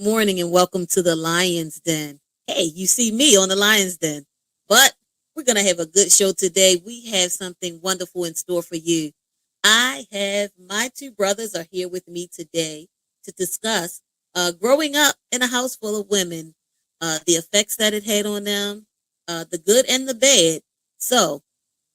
morning and welcome to the Lion's Den. Hey, you see me on the Lion's Den, but we're going to have a good show today. We have something wonderful in store for you. I have my two brothers are here with me today to discuss growing up in a house full of women, the effects that it had on them, the good and the bad. So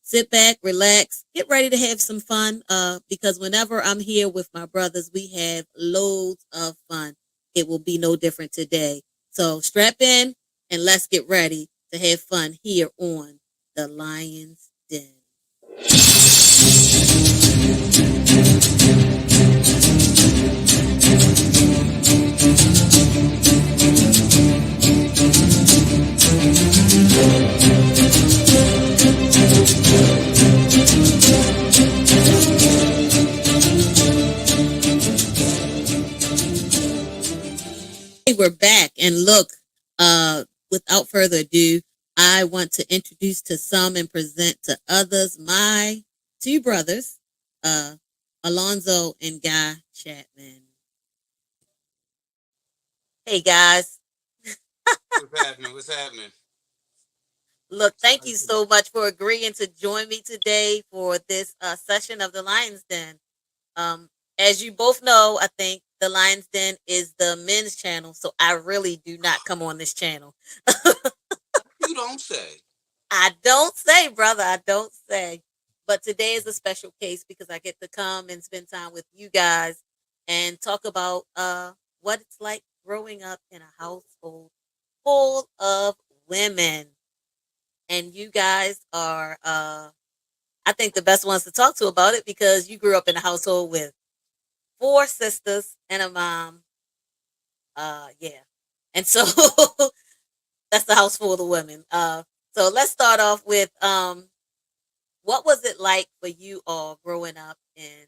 sit back, relax, get ready to have some fun. Because whenever I'm here with my brothers, we have loads of fun. It will be no different today. So strap in and let's get ready to have fun here on the Lion's Den. Hey, we're back, and look, without further ado, I want to introduce to some and present to others my two brothers, uh, Alonzo and Guy Chapman. Hey guys, What's happening? What's happening? look, thank you so much for agreeing to join me today for this session of the Lions Den. Um, as you both know, I think the Lions Den is the men's channel, so I really do not come on this channel. You don't say. I don't say, brother, I don't say. But today is a special case because I get to come and spend time with you guys and talk about what it's like growing up in a household full of women. And you guys are I think the best ones to talk to about it because you grew up in a household with four sisters and a mom. Yeah. And so that's the house full of women. So let's start off with what was it like for you all growing up in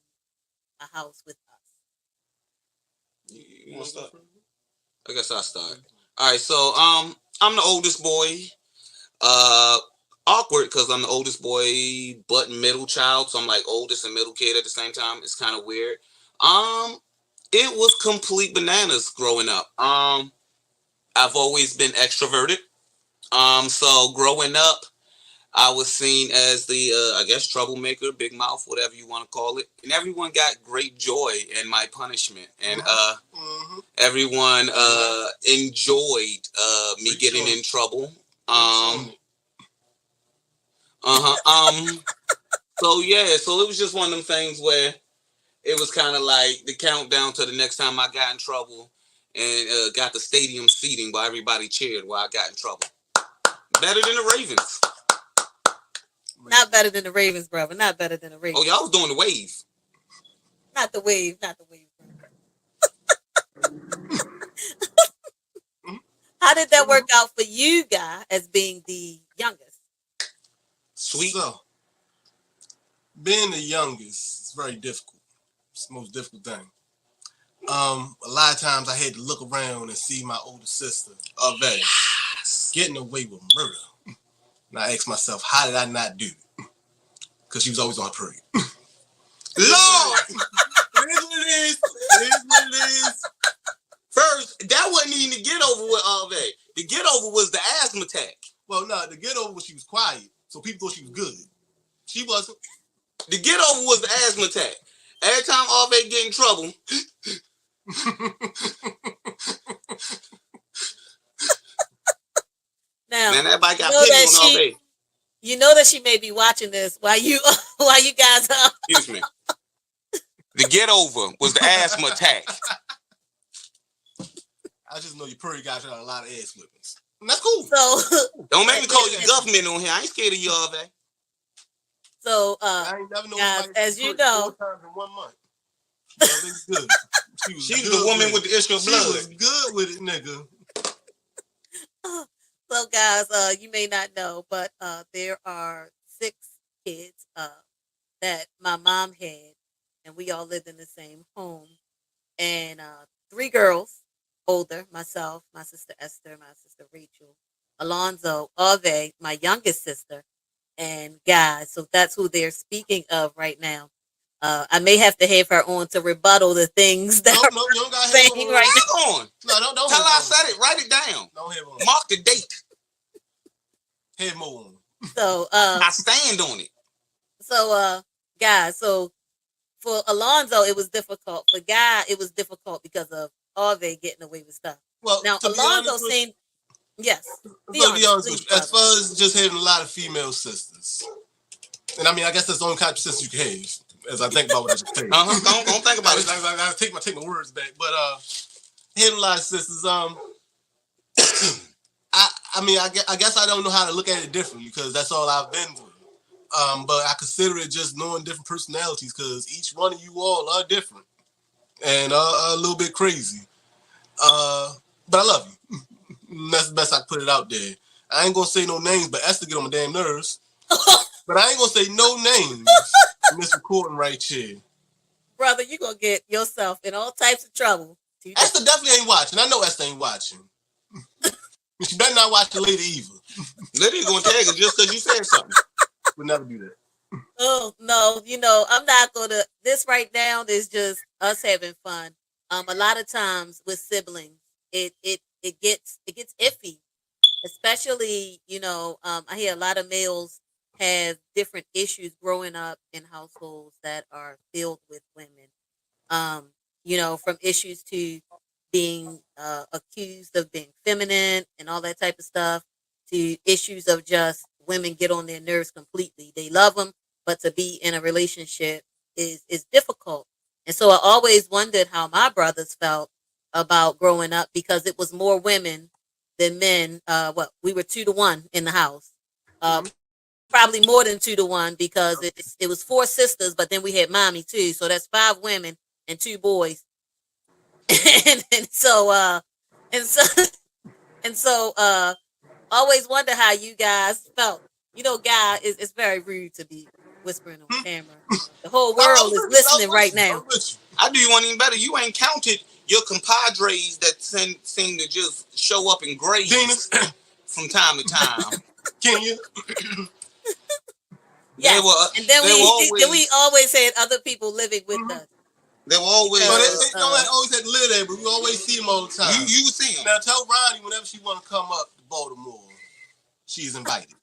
a house with us? You want to start? I guess I'll start. All right. So, I'm the oldest boy. Uh, Awkward because I'm the oldest boy, but middle child. So I'm like oldest and middle kid at the same time. It's kind of weird. Um, it was complete bananas growing up. I've always been extroverted. So growing up, I was seen as the, I guess, troublemaker, big mouth, whatever you want to call it. And everyone got great joy in my punishment. And everyone enjoyed me getting in trouble. Uh-huh. So, yeah, so it was just one of them things where it was kind of like the countdown to the next time I got in trouble and got the stadium seating while everybody cheered while I got in trouble. Better than the Ravens. Not better than the Ravens, brother. Not better than the Oh, Ravens. y'all was doing the wave. Not the wave. Not the wave. How did that work out for you, guy, as being the youngest? Sweet. So, being the youngest is very difficult. It's the most difficult thing. A lot of times I had to look around and see my older sister, Ave, getting away with murder. And I asked myself, how did I not do it? Because she was always on her period. Lord! It is what it is. It is what it is. First, that wasn't even the get over with Ave. The get over was the asthma attack. Well, no, the get over was she was quiet, so people thought she was good. She wasn't. The get over was the asthma attack. Every time Ave get in trouble, Now, man, everybody you got know pity that on she, Ave. you know that she may be watching this while you, while you guys are. Excuse me. The get over was the asthma attack. I just know your period guys got a lot of ass whippings. And that's cool. So, Don't make me call you government on here. I ain't scared of you, Ave. so I ain't never known guys, anybody as you period know, 4 times in 1 month. That was good. She was the woman with the issue of She blood. was good with it, nigga. so guys, you may not know, but there are six kids that my mom had, and we all lived in the same home. And three girls, older, myself, my sister Esther, my sister Rachel, Alonzo, Ave, my youngest sister, and Guy. So that's who they're speaking of right now. I may have to have her on to rebuttal the things that No, I'm no, you don't got to have saying on. right now. Hang on. No, don't Tell have her I on. said it. Write it down. Don't have on. Mark the date. Have more on. So, I stand on it. so, guys, so for Alonzo, it was difficult. For Guy, it was difficult because of Harvey getting away with stuff. Well, Now, to be Alonzo honest with seemed, yes, you, be to be honest, honest with please, you, as brother. far as just having a lot of female sisters, and I mean, I guess that's the only kind of sister you can have. As I think about what I just said, Don't think about it. I take my words back, but having a lot of sisters, I mean, I guess I don't know how to look at it differently because that's all I've been through. But I consider it just knowing different personalities because each one of you all are different and a little bit crazy. But I love you. That's the best I can put it out there. I ain't gonna say no names, but Esther get on my damn nerves. But I ain't gonna say no names in this recording right here. Brother, you're going to get yourself in all types of trouble today. Esther definitely ain't watching. I know Esther ain't watching. She better not watch the later either. Lydia's gonna tag her just because you said something. We'll never do that. Oh no, I'm not gonna. This right now is just us having fun. A lot of times with siblings, it gets iffy, especially I hear a lot of males have different issues growing up in households that are filled with women. From issues to being accused of being feminine and all that type of stuff, to issues of just women get on their nerves completely. They love them, but to be in a relationship is difficult. And so I always wondered how my brothers felt about growing up because it was more women than men. What we were 2-1 in the house. Uh, Mhm. Probably more than 2-1 because it was 4 sisters, but then we had mommy too. So that's 5 women and 2 boys. And and so and so always wonder how you guys felt. Guy is very rude to be whispering on camera. The whole I world was is with you. I was listening right with you. I now. was with you. I do you one even better. You ain't counted your compadres that seem to just show up in graves Dina, from time to time. Kenya. They Yes, were and then they were we always always had other people living with Mm-hmm. us they were always But because they don't always have to live there, but we always see them all the time. you would see them. Now tell Ronnie whenever she want to come up to Baltimore, she's invited.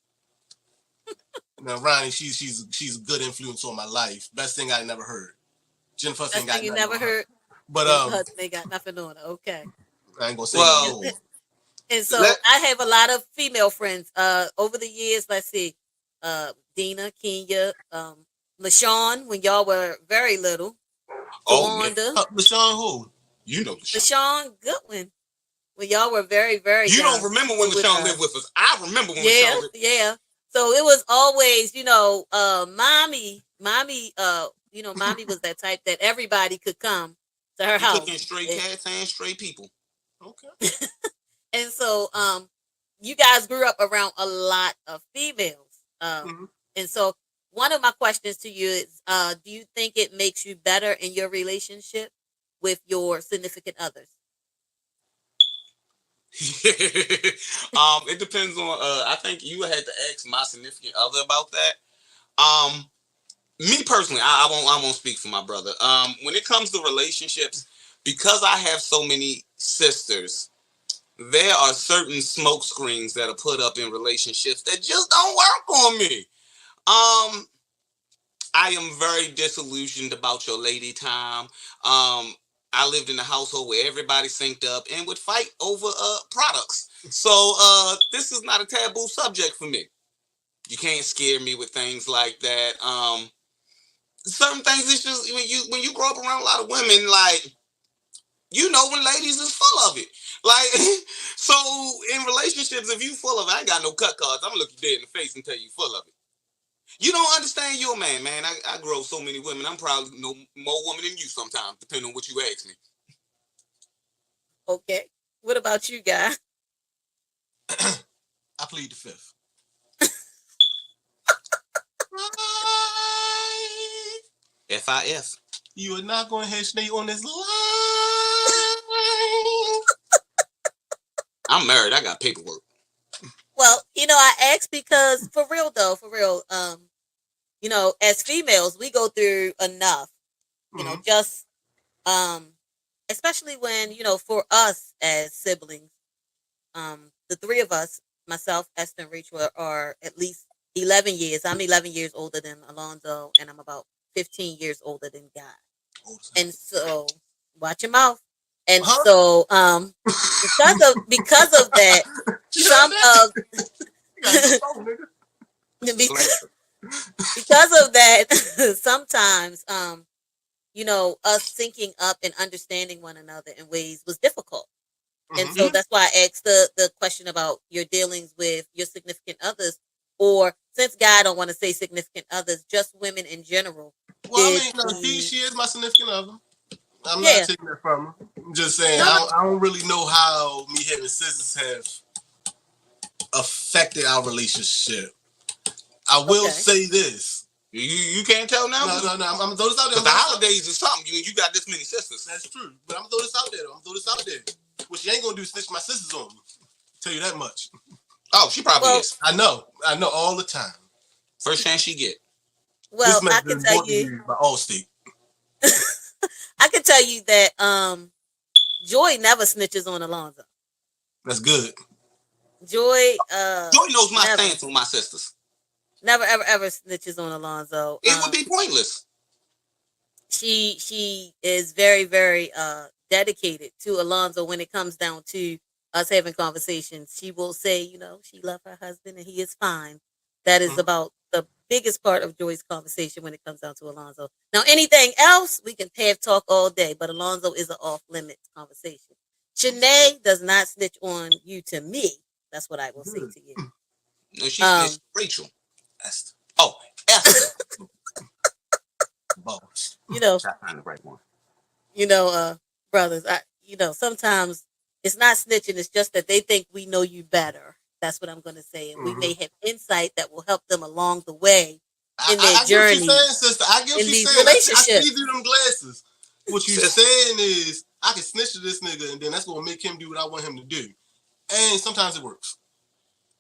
Now Ronnie, she's a good influence on my life. Best thing I never heard. Jennifer ain't that's thing got you nothing never on her. heard. But Jennifer Hudson ain't got nothing on her. Okay. I ain't gonna say no Well, more. And so let I have a lot of female friends. Over the years, let's see, Dina, Kenya, LaShawn, when y'all were very little, oh yeah, Tawanda, LaShawn who? you know the show. LaShawn Goodwin, when y'all were very, very You don't young, remember when were with LaShawn lived us. with us. I remember when Yeah, LaShawn lived. yeah. So it was always, mommy, mommy was that type that everybody could come to her She took in house. stray cats and stray people. Okay. And so you guys grew up around a lot of females. Mm-hmm. And so one of my questions to you is do you think it makes you better in your relationship with your significant others? It depends on. I think you had to ask my significant other about that. Um, Me personally, I won't speak for my brother. When it comes to relationships, because I have so many sisters, there are certain smoke screens that are put up in relationships that just don't work on me. Um, I am very disillusioned about your lady time. I lived in a household where everybody synced up and would fight over products. So this is not a taboo subject for me. You can't scare me with things like that. Certain things it's just when you grow up around a lot of women, like when ladies is full of it. Like so in relationships, if you full of it, I ain't got no cut cards. I'm gonna look you dead in the face and tell you full of it. You don't understand you're a man. I grow so many women. I'm probably no more woman than you sometimes, depending on what you ask me. Okay. What about you, Guy? I plead the fifth. FIF. You are not going to stay on this line. I'm married. I got paperwork. Well, I asked because for real though, for real, as females, we go through enough Just um, especially when for us as siblings, the three of us, myself, Esther, and Rachel, are at least 11 years. I'm 11 years older than Alonzo, and I'm about 15 years older than Guy. And so, watch your mouth. And Huh? so, because of that, You heard some that? of You got your phone, nigga. because of that, sometimes us syncing up and understanding one another in ways was difficult. And Mm-hmm. so that's why I asked the question about your dealings with your significant others, or since God don't want to say significant others, just women in general. Well, I Did mean, no, the she is my significant other. I'm not Yeah, taking that from her. I'm just saying no, no, I don't really know how me having sisters have affected our relationship. I will okay, say this. You can't tell now? No. I'm gonna throw this out there. Because the holidays is something. You got this many sisters. That's true. But I'm gonna throw this out there though. I'm gonna throw this out there. What she ain't gonna do is snitch my sisters on me. Tell you that much. Oh, she probably well, is. I know all the time. First chance she get. This I message can is tell brought to you, you by Allstate. I can tell you that Joy never snitches on Alonzo. That's good. Joy Joy knows my never, stance with my sisters. never, ever, ever snitches on Alonzo. It would be pointless. She is very, very dedicated to Alonzo when it comes down to us having conversations. She will say, she loves her husband and he is fine. That is Mhm. about the biggest part of Joy's conversation when it comes down to Alonzo. Now, anything else we can have talk all day, but Alonzo is an off limits conversation. Shanae does not snitch on you to me. That's what I will say Good. to you. No, she Um, snitched Rachel. Esther. Oh, Esther. Boss. you know, Try to find the right one. you know, uh, brothers, sometimes it's not snitching, it's just that they think we know you better. That's what I'm going to say. And we Mm-hmm. may have insight that will help them along the way I, in their I, I get what you're journey saying, sister. I get what in you're these saying. I see relationships. through them glasses. What you Sister. saying is, I can snitch to this nigga, and then that's gonna make him do what I want him to do. And sometimes it works.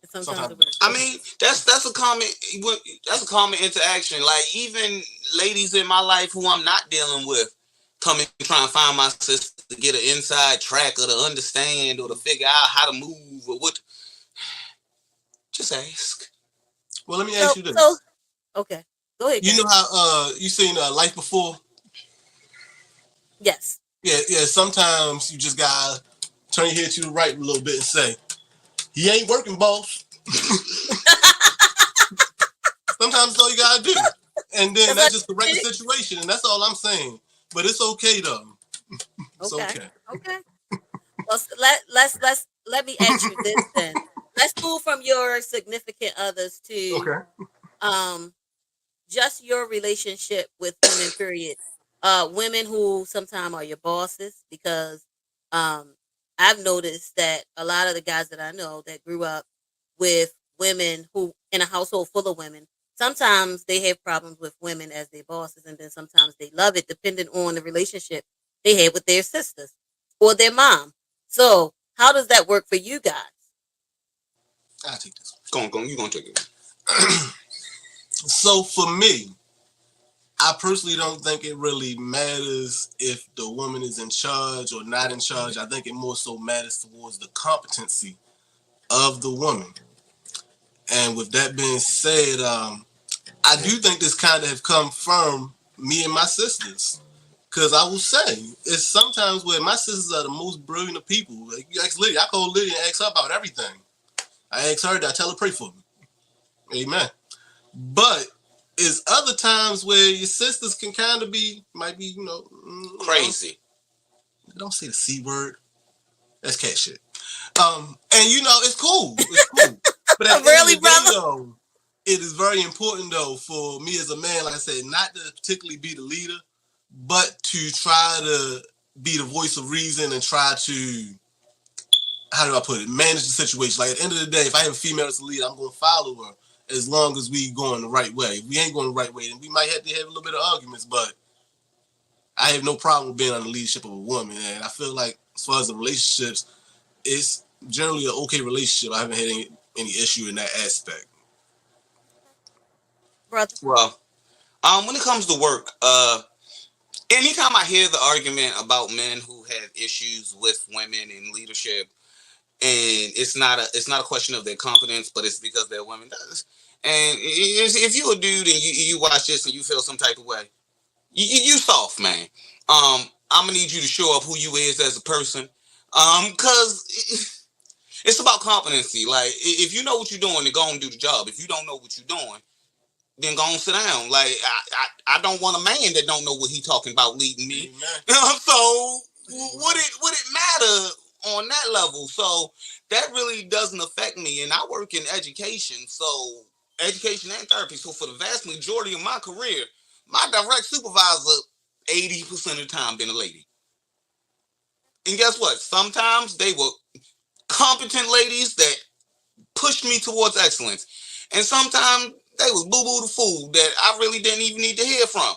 And sometimes Sometimes it it works. I works. mean, that's a common interaction. Like even ladies in my life who I'm not dealing with come and try and find my sister to get an inside track or to understand or to figure out how to move or what. Just ask. Well, let me So, ask you so this. okay. Go ahead, You guy. know how you seen Life Before? Yes. Yeah. Sometimes you just gotta turn your head to the right a little bit and say, "He ain't working, boss." Sometimes that's all you gotta do, and then That's that what just correct the you situation, and that's all I'm saying. But it's okay though. It's Okay. okay. Okay. Well, let me ask you this then. Let's move from your significant others to Okay. um just your relationship with women, period. Women who sometimes are your bosses, because um I've noticed that a lot of the guys that I know that grew up with women who in a household full of women, sometimes they have problems with women as their bosses, and then sometimes they love it depending on the relationship they had with their sisters or their mom. So how does that work for you guys? I'll take this Go on. You gonna take it? one. So for me, I personally don't think it really matters if the woman is in charge or not in charge. I think it more so matters towards the competency of the woman. And with that being said, I do think this kind of have come from me and my sisters. Because I will say, it's sometimes where my sisters are the most brilliant of people. Like you ask Lydia, I call Lydia and ask her about everything. I ask her, I tell her pray for me. Amen. But is other times where your sisters can kind of be, might be, Crazy. don't say the C word. That's cat shit. And it's cool. It's cool. But at the end of Really, the day, brother? though, it is very important, though, for me as a man, like I said, not to particularly be the leader, but to try to be the voice of reason and try to, how do I put it, manage the situation. Like at the end of the day, if I have a female as a leader, I'm going to follow her as long as we going the right way. If we ain't going the right way, then we might have to have a little bit of arguments, but I have no problem with being on the leadership of a woman. And I feel like as far as the relationships, it's generally an okay relationship. I haven't had any issue in that aspect. Brother. Well, when it comes to work, anytime I hear the argument about men who have issues with women in leadership, and it's not a question of their confidence, but it's because they're women. And if you a dude and you watch this and you feel some type of way, you soft, man. I'm gonna need you to show up who you is as a person, cause it's about competency. Like if you know what you're doing, then go and do the job. If you don't know what you're doing, then go and sit down. Like I don't want a man that don't know what he talking about leading me. So would it matter on that level? So that really doesn't affect me. And I work in education, so education and therapy. So for the vast majority of my career, my direct supervisor 80% of the time been a lady. And guess what? Sometimes they were competent ladies that pushed me towards excellence. And sometimes they was boo boo the fool that I really didn't even need to hear from.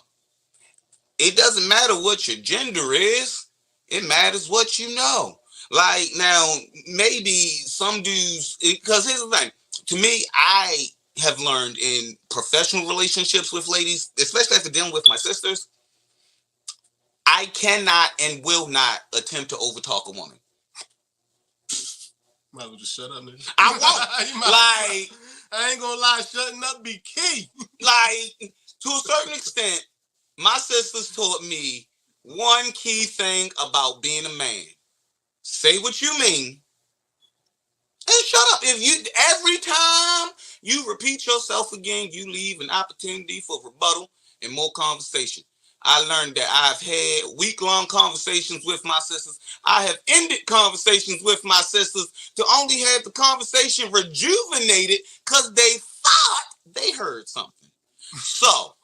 It doesn't matter what your gender is, it matters what you know. Like now, maybe some dudes, because here's the thing. To me, I have learned in professional relationships with ladies, especially after dealing with my sisters, I cannot and will not attempt to overtalk a woman. Might as well just shut up, nigga. I won't. Like, I ain't gonna lie, shutting up be key. Like, to a certain extent, my sisters taught me one key thing about being a man. Say what you mean and shut up. If you every time you repeat yourself again, you leave an opportunity for rebuttal and more conversation. I learned that I've had week-long conversations with my sisters. I have ended conversations with my sisters to only have the conversation rejuvenated because they thought they heard something. So,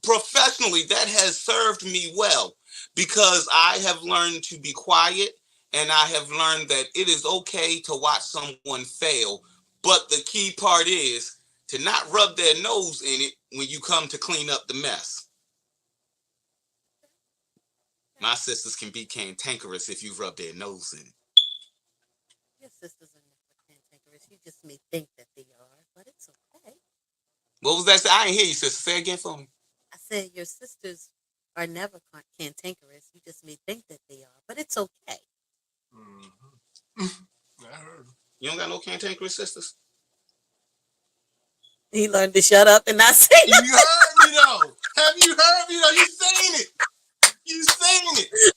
professionally, that has served me well because I have learned to be quiet and I have learned that it is okay to watch someone fail. But the key part is to not rub their nose in it when you come to clean up the mess. My sisters can be cantankerous if you rub their nose in it. Your sisters are never cantankerous. You just may think that they are, but it's okay. What was that? I didn't hear you, sister. Say again for me. I said your sisters are never cantankerous. You just may think that they are, but it's okay. Mm-hmm. I heard. You don't got no cantankerous sisters? He learned to shut up and not say You heard me though. Have you heard me though? You saying it. You saying it.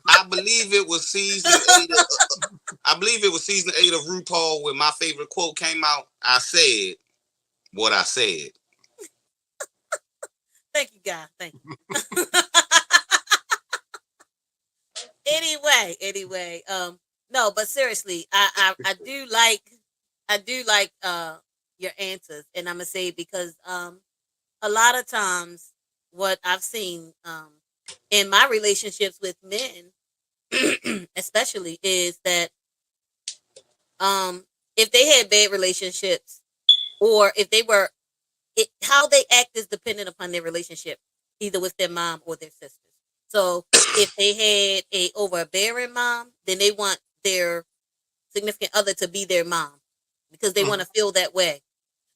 I believe it was season 8 of, I believe it was season 8 of RuPaul where my favorite quote came out. I said what I said. Thank you, God. Thank you. Anyway, no, but seriously, I do like your answers, and I'm gonna say because a lot of times what I've seen in my relationships with men, especially, is that um if they had bad relationships or if they were how they act is dependent upon their relationship, either with their mom or their sisters. So if they had a overbearing mom, then they want their significant other to be their mom because they want to feel that way.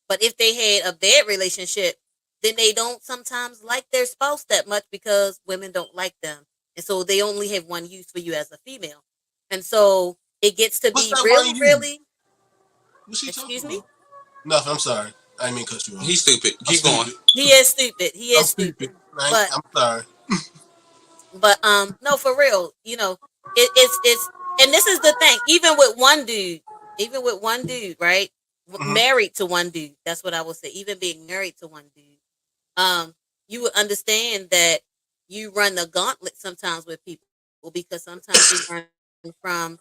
But if they had a bad relationship, then they don't sometimes like their spouse that much because women don't like them. And so they only have one use for you as a female. And so it gets to What's be that really, one you? really, What's she talking excuse me? about? Nothing. I'm sorry. I didn't mean to cut you off. He's stupid. I'm Keep going. stupid. He is stupid. He I'm is stupid. stupid. But I'm sorry. no, for real, it's and this is the thing, even with one dude, right? Mm-hmm. Married to one dude. That's what I will say. Even being married to one dude, um, you would understand that you run the gauntlet sometimes with people because sometimes you run from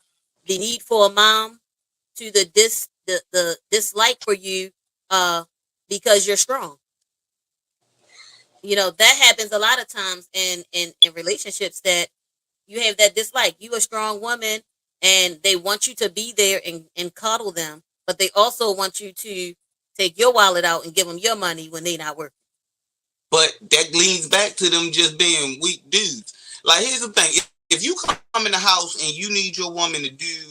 the need for a mom to the dislike for you uh because you're strong. That happens a lot of times in relationships, that you have that dislike. You a strong woman, and they want you to be there and cuddle them, but they also want you to take your wallet out and give them your money when they not working. But that leads back to them just being weak dudes. Like, here's the thing. If you come in the house and you need your woman to do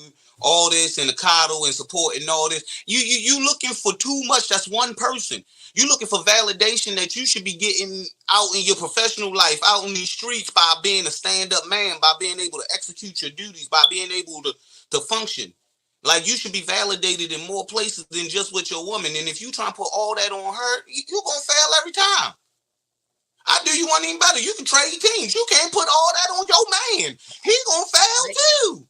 all this and the coddle and support and all this. You looking for too much. That's one person. You looking for validation that you should be getting out in your professional life, out in these streets by being a stand-up man, by being able to execute your duties, by being able to function. Like you should be validated in more places than just with your woman. And if you try to put all that on her, you're gonna fail every time. I do you one even better. You can trade teams. You can't put all that on your man. He gonna fail Right. too.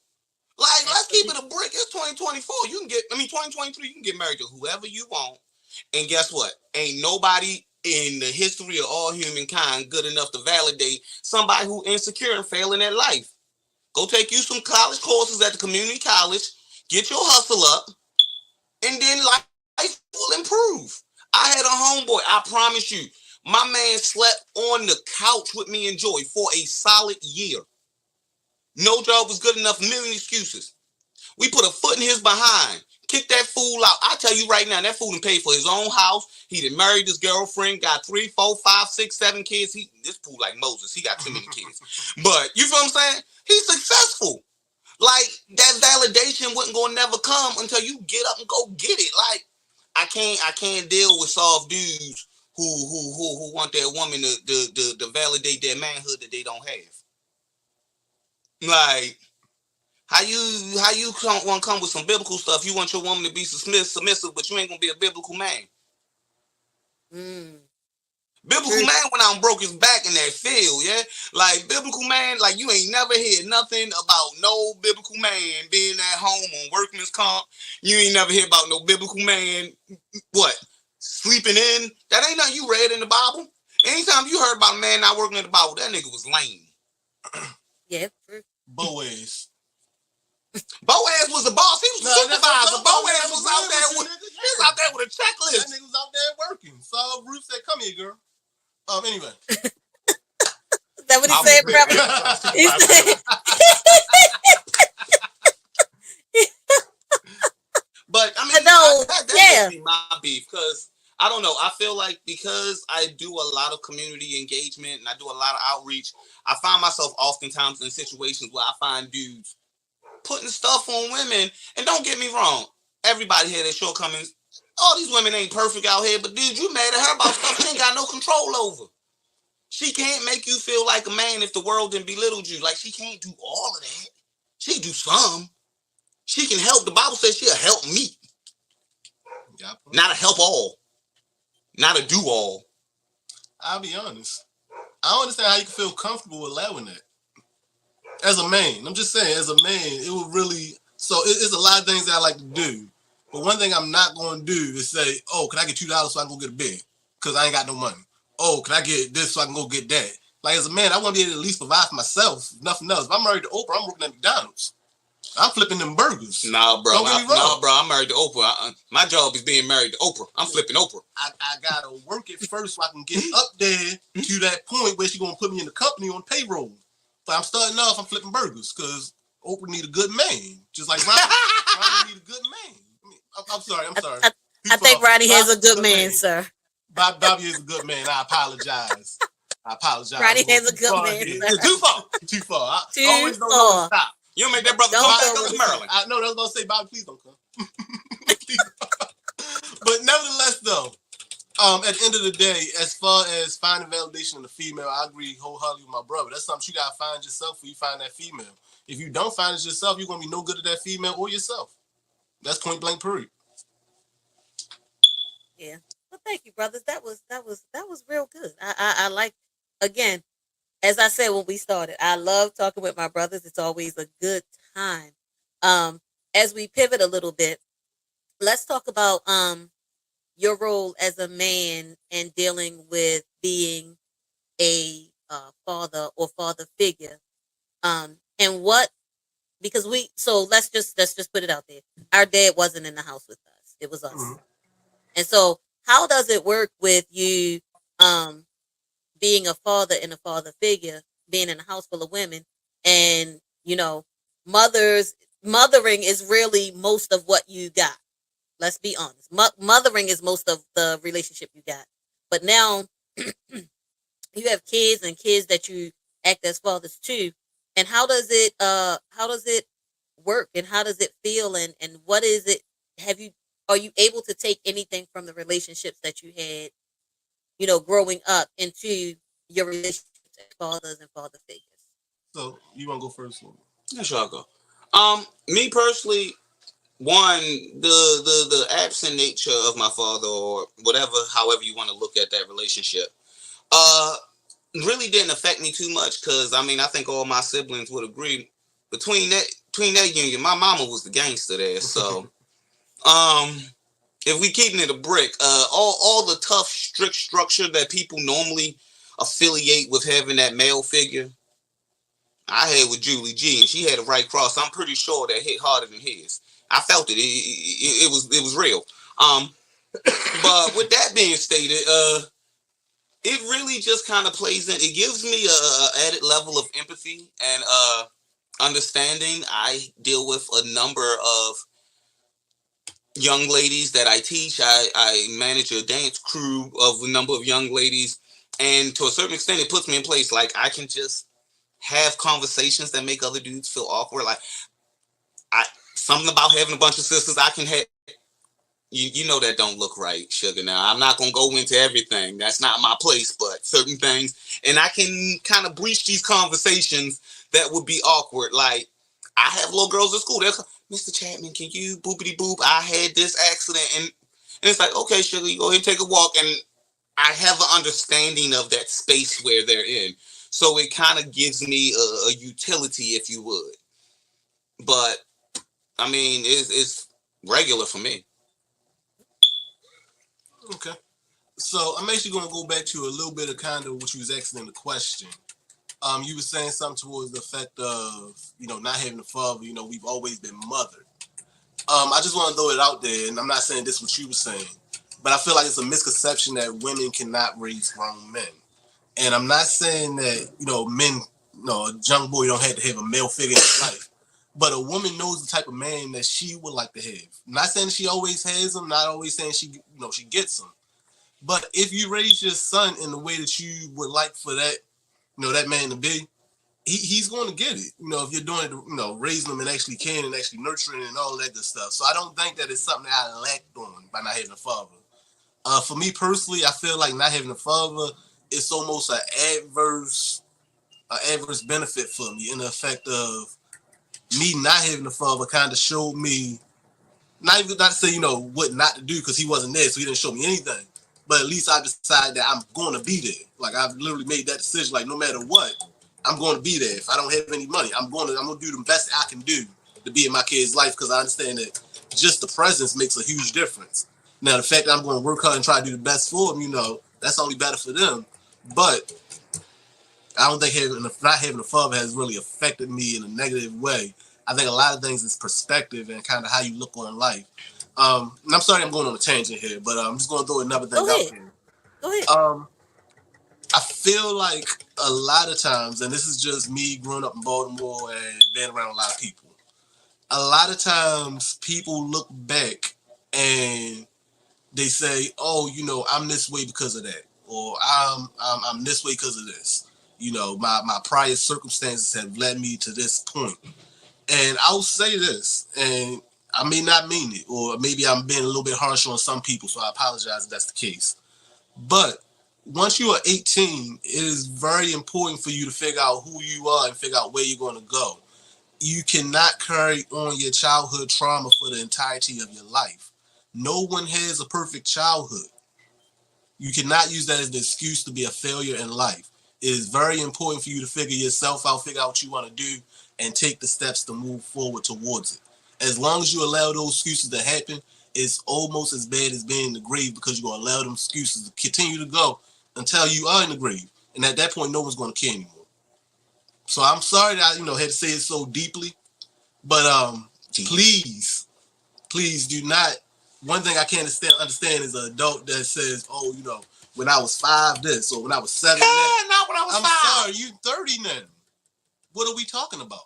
Like, let's keep it Absolutely. a brick. It's 2024. You can get, I mean, 2023, you can get married to whoever you want. And guess what? Ain't nobody in the history of all humankind good enough to validate somebody who insecure and failing at life. Go take you some college courses at the community college, get your hustle up, and then life will improve. I had a homeboy, I promise you, my man slept on the couch with me and Joy for a solid year. No job was good enough, a million excuses. We put a foot in his behind. Kick that fool out. I tell you right now, that fool done paid for his own house. He done married his girlfriend, got 3, 4, 5, 6, 7 kids. This fool like Moses. He got too many kids. But you feel what I'm saying? He's successful. Like that validation wasn't gonna never come until you get up and go get it. Like I can't deal with soft dudes who want their woman to validate their manhood that they don't have. Like how you want to come with some biblical stuff? You want your woman to be submissive, but you ain't gonna be a biblical man. Mm. Biblical True. man went out and broke his back in that field, yeah. Like biblical man, like you ain't never heard nothing about no biblical man being at home on workman's comp. You ain't never hear about no biblical man what sleeping in. That ain't nothing you read in the Bible. Anytime you heard about a man not working in the Bible, that nigga was lame. Yeah. True. Boaz. Boaz was the boss. He was the supervisor. Boaz was out there with with he was out there with a that checklist. nigga was out there working. So Ruth said, "Come here, girl." Anyway. Is that what he I said, was bro? there. I was He supervisor. said, But I mean, no. that's Yeah. just be my beef because I don't know. I feel like because I do a lot of community engagement and I do a lot of outreach, I find myself oftentimes in situations where I find dudes putting stuff on women. And don't get me wrong, everybody had their shortcomings. All these women ain't perfect out here, but dude, you mad at her about stuff she ain't got no control over. She can't make you feel like a man if the world didn't belittled you. Like she can't do all of that. She can do some. She can help. The Bible says she'll help me, not a help all, not a do all. I'll be honest. I don't understand how you can feel comfortable allowing that. As a man, I'm just saying, as a man, it would really. So it's a lot of things that I like to do, but one thing I'm not going to do is say, "Oh, can I get $2 so I can go get a bed?" Because I ain't got no money. Oh, can I get this so I can go get that? Like as a man, I want to be able to at least provide for myself, if nothing else. If I'm married to Oprah, I'm working at McDonald's. I'm flipping them burgers. Nah, bro. Don't get me wrong. Nah, bro. I'm married to Oprah. My job is being married to Oprah. I'm flipping Oprah. I gotta work it first so I can get up there to that point where she's gonna put me in the company on payroll. But I'm starting off, I'm flipping burgers because Oprah need a good man, just like Ronnie need a good man. I mean, I'm sorry. I think Ronnie has a good man, sir. Bobby is a good man. I apologize. Ronnie has a good man, sir. Too far. Too far. I Too always don't know when to far. stop. You don't make that brother Don't come go back up with to it. Maryland. I know that's gonna say, Bobby, please don't come. Please. But nevertheless, though, at the end of the day, as far as finding validation in the female, I agree wholeheartedly with my brother. That's something you gotta find yourself when you find that female. If you don't find it yourself, you're gonna be no good at that female or yourself. That's point blank period. Yeah. Well, thank you, brothers. That was real good. I like, again, as I said when we started, I love talking with my brothers. It's always a good time. Um, as we pivot a little bit, let's talk about your role as a man and dealing with being a father or father figure. And what, because we, so let's just put it out there. Our dad wasn't in the house with us. It was us. Mm-hmm. And so how does it work with you um being a father and a father figure, being in a house full of women, and mothers mothering is really most of what you got. Let's be honest. Mothering is most of the relationship you got. But now you have kids and kids that you act as fathers to. And how does it work and how does it feel and what is it have you are you able to take anything from the relationships that you had, growing up into your relationships as fathers and father figures? So you want to go first? Yeah, sure, I'll go. Me personally, one, the absent nature of my father, or whatever, however you want to look at that relationship, uh, really didn't affect me too much. Because I mean, I think all my siblings would agree between that union, my mama was the gangster there. So, um, if we keeping it a brick, all the tough, strict structure that people normally affiliate with having that male figure, I had with Julie G, and she had a right cross. I'm pretty sure that hit harder than his. I felt it. It was real. Um, but with that being stated, it really just kind of plays in. It gives me a added level of empathy and understanding. I deal with a number of young ladies that I teach. I manage a dance crew of a number of young ladies, and to a certain extent, it puts me in place. Like I can just have conversations that make other dudes feel awkward. Like I something about having a bunch of sisters. I can have you know that don't look right, sugar. Now I'm not gonna go into everything. That's not my place, but certain things, and I can kind of breach these conversations that would be awkward. Like I have little girls at school. They're like, Mr. Chapman, can you boopity boop? I had this accident, and it's like, okay, sugar, you go ahead and take a walk, and I have an understanding of that space where they're in. So it kind of gives me a utility, if you would. But I mean, it's regular for me. Okay. So I'm actually going to go back to a little bit of kind of what you was asking in the question. You were saying something towards the effect of, not having a father. We've always been mothered. I just want to throw it out there, and I'm not saying this what you were saying, but I feel like it's a misconception that women cannot raise grown men. And I'm not saying that, men, a young boy don't have to have a male figure in his life. But a woman knows the type of man that she would like to have. I'm not saying she always has them, not always saying she gets them. But if you raise your son in the way that you would like for that, that man to be, he's going to get it. If you're doing it, raising them and actually caring and actually nurturing and all that good stuff. So I don't think that it's something that I lacked on by not having a father. For me personally, I feel like not having a father is almost an adverse benefit for me in the effect of me not having a father kind of showed me not to say what not to do because he wasn't there, so he didn't show me anything. But at least I decided that I'm going to be there. Like I've literally made that decision. Like no matter what, I'm going to be there. If I don't have any money, I'm going to do the best I can do to be in my kid's life because I understand that just the presence makes a huge difference. Now the fact that I'm going to work hard and try to do the best for them, that's only better for them. But I don't think not having a father has really affected me in a negative way. I think a lot of things is perspective and kind of how you look on life. And I'm sorry I'm going on a tangent here, but I'm just going to throw another thing Go out ahead. there. Go ahead. I feel like a lot of times, and this is just me growing up in Baltimore and being around a lot of people, a lot of times people look back and they say, "Oh, I'm this way because of that," or "I'm this way because of this." My prior circumstances have led me to this point. And I'll say this, and I may not mean it, or maybe I'm being a little bit harsh on some people, so I apologize if that's the case. But once you are 18, it is very important for you to figure out who you are and figure out where you're going to go. You cannot carry on your childhood trauma for the entirety of your life. No one has a perfect childhood. You cannot use that as the excuse to be a failure in life. It is very important for you to figure yourself out, figure out what you want to do, and take the steps to move forward towards it. As long as you allow those excuses to happen, it's almost as bad as being in the grave because you're going to allow them excuses to continue to go until you are in the grave. And at that point, no one's going to care anymore. So I'm sorry that I, had to say it so deeply, but please, please do not. One thing I can't understand is an adult that says, "Oh, when I was 5, this, or when I was 7, that." Not when I was I'm 5. sorry, you 30 now. What are we talking about?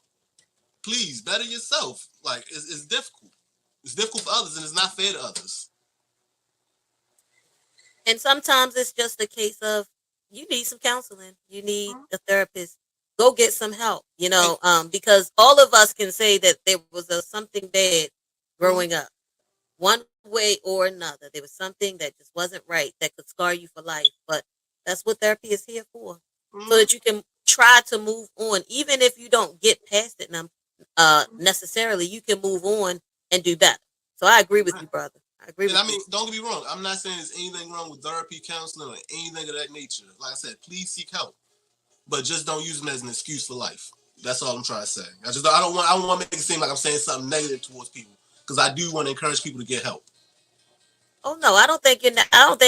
Please, better yourself. Like it's difficult. It's difficult for others, and it's not fair to others. And sometimes it's just a case of you need some counseling. You need a therapist go get some help. Because all of us can say that there was something bad Mhm. growing up, one way or another. There was something that just wasn't right that could scar you for life. But that's what therapy is here for, so Mhm. that you can try to move on, even if you don't get past it. Now, necessarily, you can move on and do better. So I agree with Right. you, brother. I agree And with I you. mean, don't get me wrong. I'm not saying there's anything wrong with therapy, counseling, or anything of that nature. Like I said, please seek help, but just don't use them as an excuse for life. That's all I'm trying to say. I don't want to make it seem like I'm saying something negative towards people, because I do want to encourage people to get help. Oh no, I don't think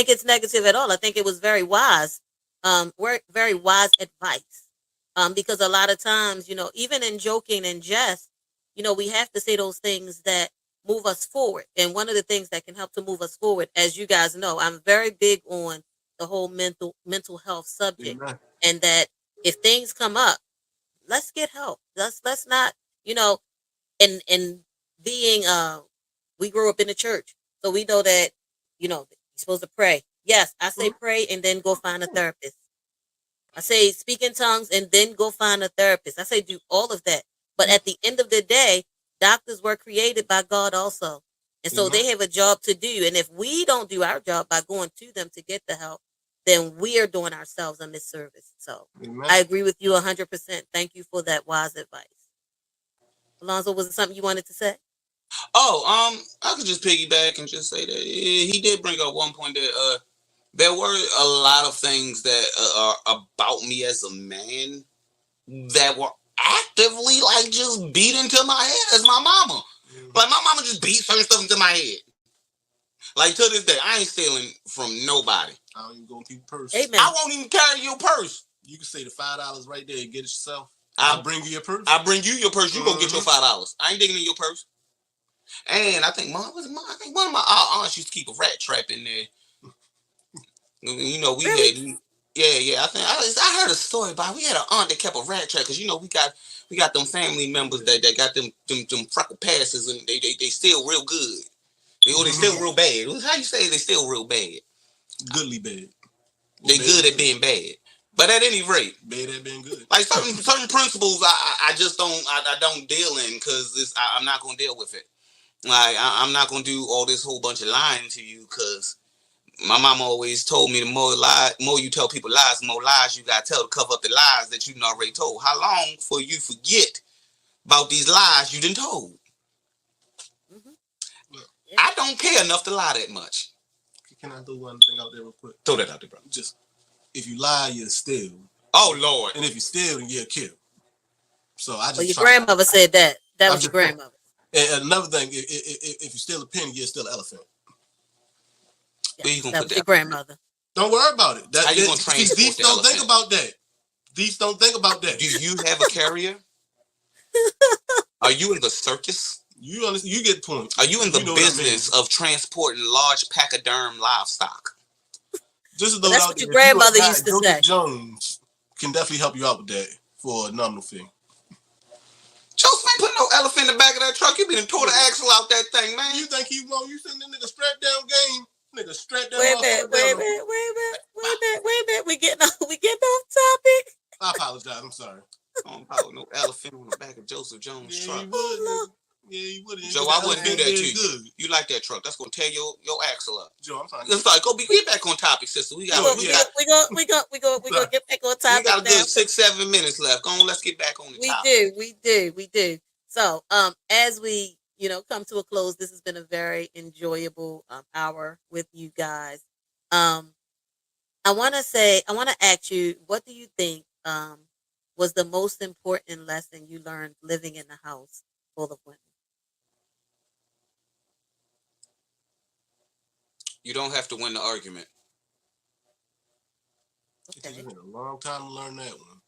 it's negative at all. I think it was very wise, very wise advice. Because a lot of times, even in joking and jest, we have to say those things that move us forward. And one of the things that can help to move us forward, as you guys know, I'm very big on the whole mental health subject, Amen. and that if things come up, let's get help. Let's not, you know, and being we grew up in the church, so we know that you're supposed to pray. Yes, I say Mhm. pray and then go find a therapist. I say speak in tongues and then go find a therapist. I say do all of that. But at the end of the day, doctors were created by God also, and so Amen. they have a job to do. And if we don't do our job by going to them to get the help, then we are doing ourselves a misservice. So Amen. I agree with you 100%. Thank you for that wise advice. Alonzo, was it something you wanted to say? Oh, I could just piggyback and just say that he did bring up one point that there were a lot of things that are about me as a man that were actively like just beat into my head as my mama. Like my mama just beat certain stuff into my head. Like to this day, I ain't stealing from nobody. I don't even go in people's purse. I Amen. won't even carry your purse. You can say the $5 right there and get it yourself. I I'll bring you your purse. I bring you your purse. You go get your Mhm. $5. I ain't digging in your purse. And I think I think one of my aunts used to keep a rat trap in there. We Really? had, yeah. I think I heard a story about we had an aunt that kept a rat trap because we got them family members that got them freckle passes and they still real good. They still real bad. How you say they still real bad? Goodly bad. They good at being bad. But at any rate, Bad at being good. like certain principles, I just I don't deal in because I'm not gonna deal with it. Like I'm not gonna do all this whole bunch of lying to you because my mama always told me the more you tell people lies, the more lies you gotta tell to cover up the lies that you already told. How long before you forget about these lies you done told? Hmm. Yeah. I don't care enough to lie that much. Can I throw one thing out there real quick? Throw that out there, bro. Just if you lie, you'll steal, Oh Lord. and if you steal, then you'll kill. So I Well, just your try. grandmother said that. That I'm was your just. grandmother. And another thing, if you steal a penny, you'll steal an elephant. Where you Yes, gonna that put was your that? grandmother. Don't worry about it. How you gonna See, transport these the don't think elephant? about that. These don't think about that. Do you have a carrier? Are you in the circus? You understand? You get the point. Are you in You the know what I mean. business of transporting large pachyderm livestock? Just to Well, throw it that's out what there, your if you go to grandmother God, used to Joseph say. Jones can definitely help you out with that for a nominal fee. Joseph ain't put no elephant in the back of that truck. You been tore the axle out that thing, man. You think he won't? You think the nigga strap down game? Nigga strap that Wait a minute. motherfucker Wait a down. minute. Wait a minute. Wait a minute. Wait a minute. We getting off topic. I apologize. I'm sorry. I don't power no elephant on the back of Joseph Jones' Yeah, truck. you would, Oh nigga. Yeah, you would. Joe, Because I that wouldn't do elephant that to did you. good. You like that truck? That's gonna tear your axle up. Joe, I'm trying to. Let's start. Get back on topic, sister. We got Lord. Joe, We we go. yeah. got We go. We go. We go. We go. Sorry. Get back on we topic got a now. good 6-7 minutes left. Go on, let's get back on the We topic. do. We do. We do. So, as we come to a close, this has been a very enjoyable hour with you guys. Um, I want to ask you, what do you think was the most important lesson you learned living in a house full of women? You don't have to win the argument. It took this Okay. nigga a long time to learn that one.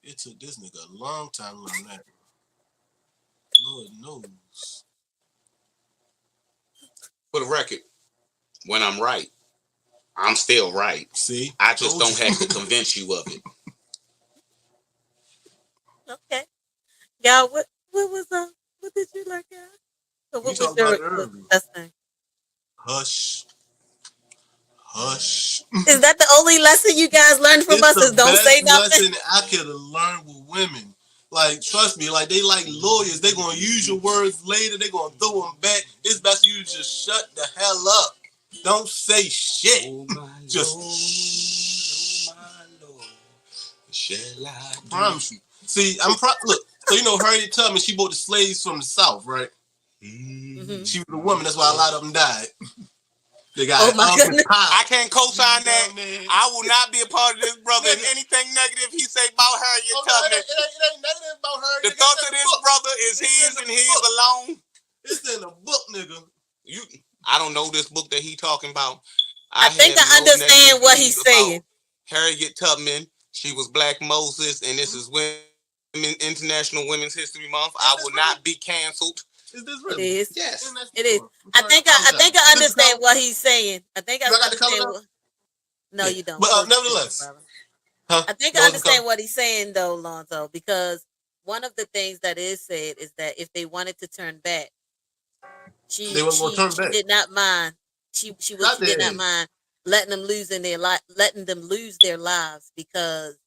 It took this nigga a long time to learn that one. Lord knows. For the record, when I'm right, I'm still right. See? I just Told don't you. have to convince you of it. Okay. Y'all, what was what did you learn, guys? So We what was talked about your it was earlier. the best thing? Hush. Hush. Is that the only lesson you guys learned from It's us? Is the don't say best nothing? lesson I could have learned with women. Like, trust me, like, they like lawyers. They gonna use your words later. They gonna throw them back. It's best you just shut the hell up. Don't say shit. Oh my Just Lord, oh my Lord, shall I promise you. See, look. So you know Harriet Tubman, she brought the slaves from the South, right? Mm-hmm. She was a woman. That's why a lot of them died. They got Oh my goodness. I can't co-sign that. I will not be a part of this brother. And anything negative he say about Harriet Tubman, it ain't negative about her. the thoughts of this brother is his and his alone. It's in the book, nigga. I don't know this book that he talking about. I think I understand what he's saying. Harriet Tubman, she was Black Moses, and this is International Women's History Month. I will not be canceled. Is this really? It is. Yes, it is. I think I understand what he's saying. I think I understand what. No, you don't. But nevertheless, I think I understand what he's saying though, Lonzo, because one of the things that is said is that if they wanted to turn back, she did not mind. She did not mind letting them lose their lives because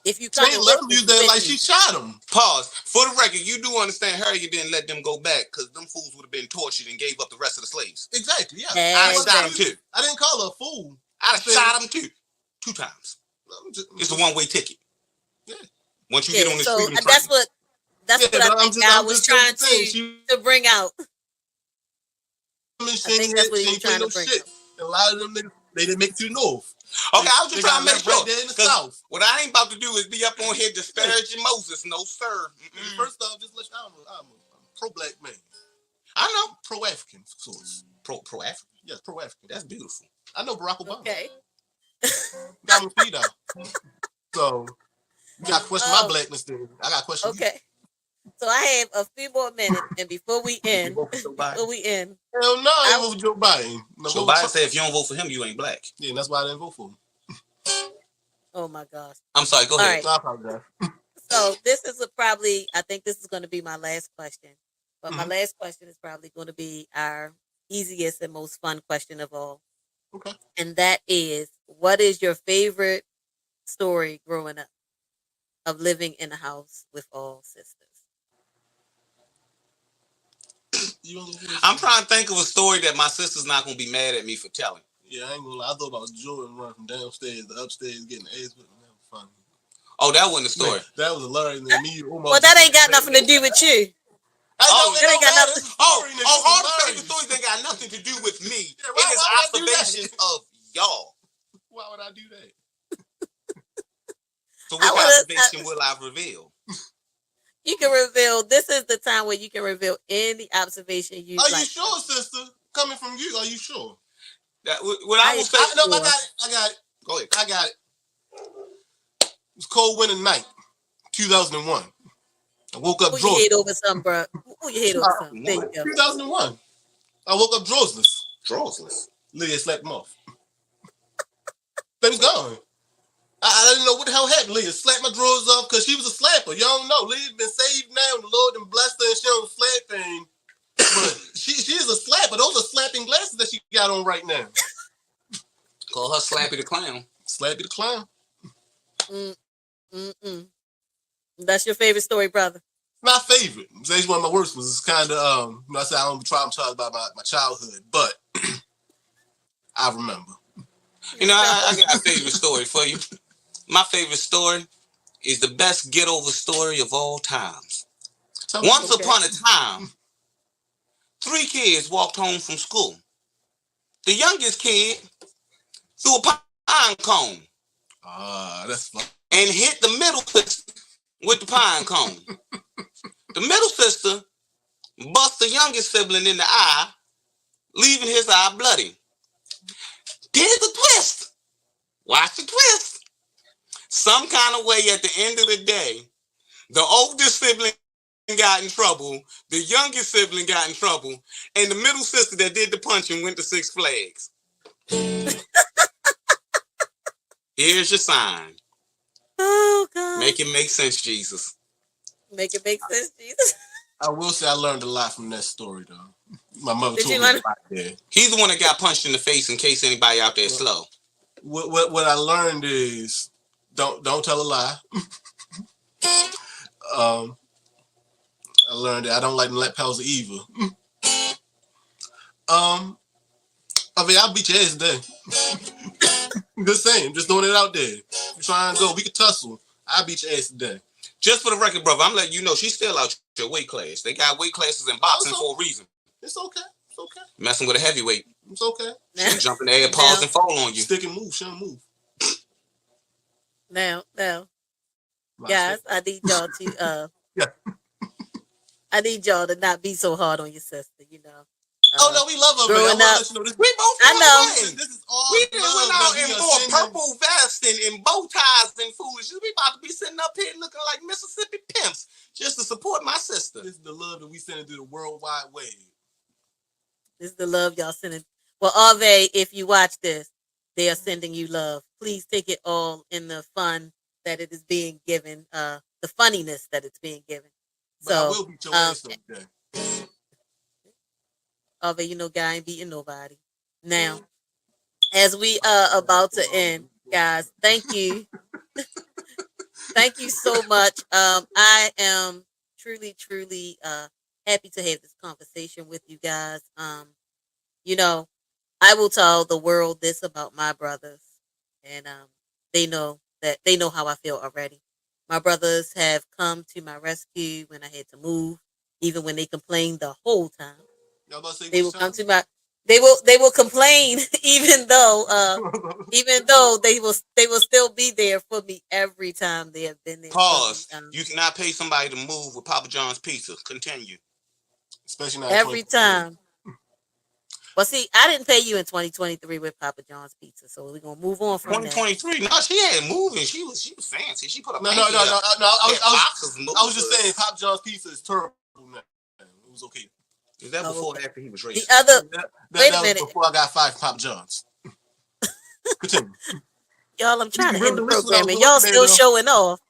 if you come and let them use their life, she shot them. Pause. For the record, you do understand Harriet didn't let them go back because them fools would have been tortured and gave up the rest of the slaves. Exactly, yeah. I shot them too. I didn't call her a fool. I shot them too. 2 times. It's a one-way ticket. Yeah. Once you get on the street, that's what I think I was trying to bring out. I think that's what he was trying to bring out. A lot of them niggas, they didn't make it to the north. Okay, I was just trying to make sure. There in the South. What I ain't about to do is be up on here disparaging Moses. No, sir. First off, just let you know, I'm a pro-black man. I know. Pro-African, of course. Pro-African? Yes, pro-African. That's beautiful. I know Barack Obama. Okay. Got my feet out. So, you got to question my blackness then. I got to question you. Okay. So I have a few more minutes, and before we end, hell no, I ain't vote for Joe Biden. No, Joe Biden said if you don't vote for him, you ain't black. Yeah, and that's why I didn't vote for him. Oh my gosh. I'm sorry, go ahead. Right. I apologize. So this is I think this is going to be my last question. But my last question is probably going to be our easiest and most fun question of all. Okay. And that is, what is your favorite story growing up of living in a house with all sisters? I'm trying to think of a story that my sister's not going to be mad at me for telling. Yeah, I ain't gonna lie. I thought about Jordan running from downstairs to upstairs getting the ass with him. That was funny. Oh, that wasn't a story. Man, that was hilarious. Well, that ain't got nothing to do with you. That ain't got nothing. All the favorite stories ain't got nothing to do with me. Yeah, it is observations of y'all. Why would I do that? So which observation will I reveal? You can reveal. This is the time where you can reveal any observation you like. Are you sure, sister? Coming from you, are you sure? That what I will say. I got it. Go ahead. I got it. It was cold winter night, 2001. I woke up. Who you hate over something, bro? Who you hate over something? There you go. 2001. I woke up drawsless. Drawsless. Leah slept him off. They was gone. I didn't know what the hell happened. Leah slapped my drawers off because she was a slapper. You don't know. Leah's been saved now, and the Lord done blessed her, and she don't slap thing. But she is a slapper. Those are slapping glasses that she got on right now. Call her Slappy the Clown. Slappy the Clown. That's your favorite story, brother? My favorite. It's one of my worst ones. It's kind of, I said I don't try to talk about my childhood, but I remember. I got a favorite story for you. My favorite story is the best get over story of all times. Once upon a time, 3 kids walked home from school. The youngest kid threw a pine cone. That's fun. And hit the middle sister with the pine cone. The middle sister bust the youngest sibling in the eye, leaving his eye bloody. Here's the twist. Watch the twist. Some kind of way at the end of the day, the oldest sibling got in trouble, the youngest sibling got in trouble, and the middle sister that did the punching went to Six Flags. Here's your sign. Oh, God. Make it make sense, Jesus. Make it make sense, Jesus. I will say I learned a lot from that story, though. My mother told me a lot there. He's the one that got punched in the face in case anybody out there is slow. What I learned is don't tell a lie. Um, I learned that I don't like to let pals either. I mean, I'll beat your ass today. Just saying, just throwing it out there. You trying to go? We can tussle. I'll beat your ass today. Just for the record, brother, I'm letting you know she's still out your weight class. They got weight classes in boxing for a reason. It's okay. It's okay. Messing with a heavyweight, It's okay. she'll jump in the air, Now, pause, and fall on you. Stick and move. She don't move. now, Right, guys, stick. Yeah. I need y'all to not be so hard on your sister. Oh no, we love her, man. I Growing want to up, let you know this. We both I feel know. the way. This is all We done love went that out we and are bought sending. purple vest and bow ties and foolishness. We about to be sitting up here looking like Mississippi pimps just to support my sister. This is the love that we sending through the World Wide Web. This is the love y'all sending. Well, Ave, if you watch this, they are sending you love. Please take it all in the fun that it is being given, the funniness that it's being given. But I So, will beat your ass today. Ave, guy ain't beating nobody. Now, as we about to end, guys, thank you so much. I am truly happy to have this conversation with you guys. You know, I will tell the world this about my brothers, and they know how I feel already. My brothers have come to my rescue when I had to move, even when they complained the whole time. Y'all about to say They which will come time? to my they will complain even though they will still be there for me every time they have been there for me. Pause. You cannot pay somebody to move with Papa John's pizza. Continue. Especially not in Every 2023. time. Well, see, I didn't pay you in 2023 with Papa John's Pizza, so we're gonna move on from that. 2023. No, she ain't moving. She was fancy. She put a No, pinky up. I was just saying, Pop John's pizza is terrible now. It was okay. Is that Oh, before or okay. after he was The racist? other, That wait a was minute, before I got 5 Pop Johns. Continue. y'all. I'm You trying can to end really the listen what I program, was and doing y'all today, still though. showing off.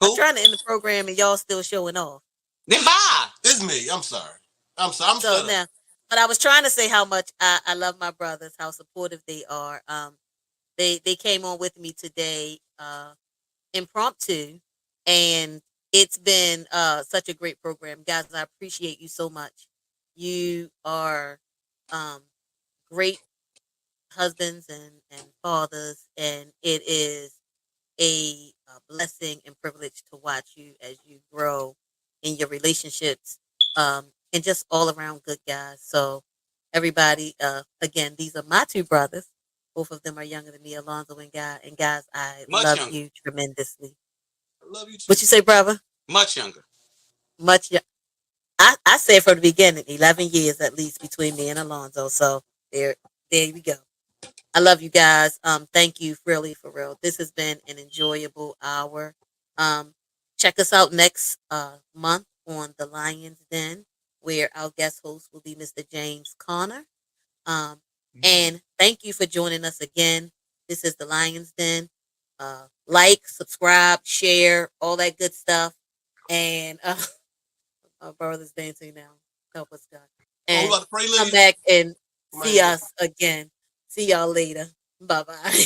I'm Who? trying to end the program, and y'all still showing off. Then bye. It's me. I'm sorry. I'm sorry. I'm So shut up. now, but I was trying to say how much I love my brothers, how supportive they are. They came on with me today, impromptu, and it's been such a great program, guys. I appreciate you so much. You are um great husbands and fathers, and it is a blessing and privilege to watch you as you grow in your relationships, and just all around good guys. So everybody, again, these are my two brothers. Both of them are younger than me, Alonzo and Guy. And guys, I Much love younger. you tremendously. I love you too. What you say, brother? Much younger. Much. I said from the beginning, 11 years at least between me and Alonzo. So there, there we go. I love you guys. Thank you really for real. This has been an enjoyable hour. Um, check us out next month on the Lions Den, where our guest host will be Mr. James Connor. Um, and thank you for joining us again. This is the Lions Den. Like, subscribe, share, all that good stuff. And our brother's dancing now. Help us, God. Oh, we And about to pray, come ladies. back and Somebody see had to- us again. See y'all later. Bye bye.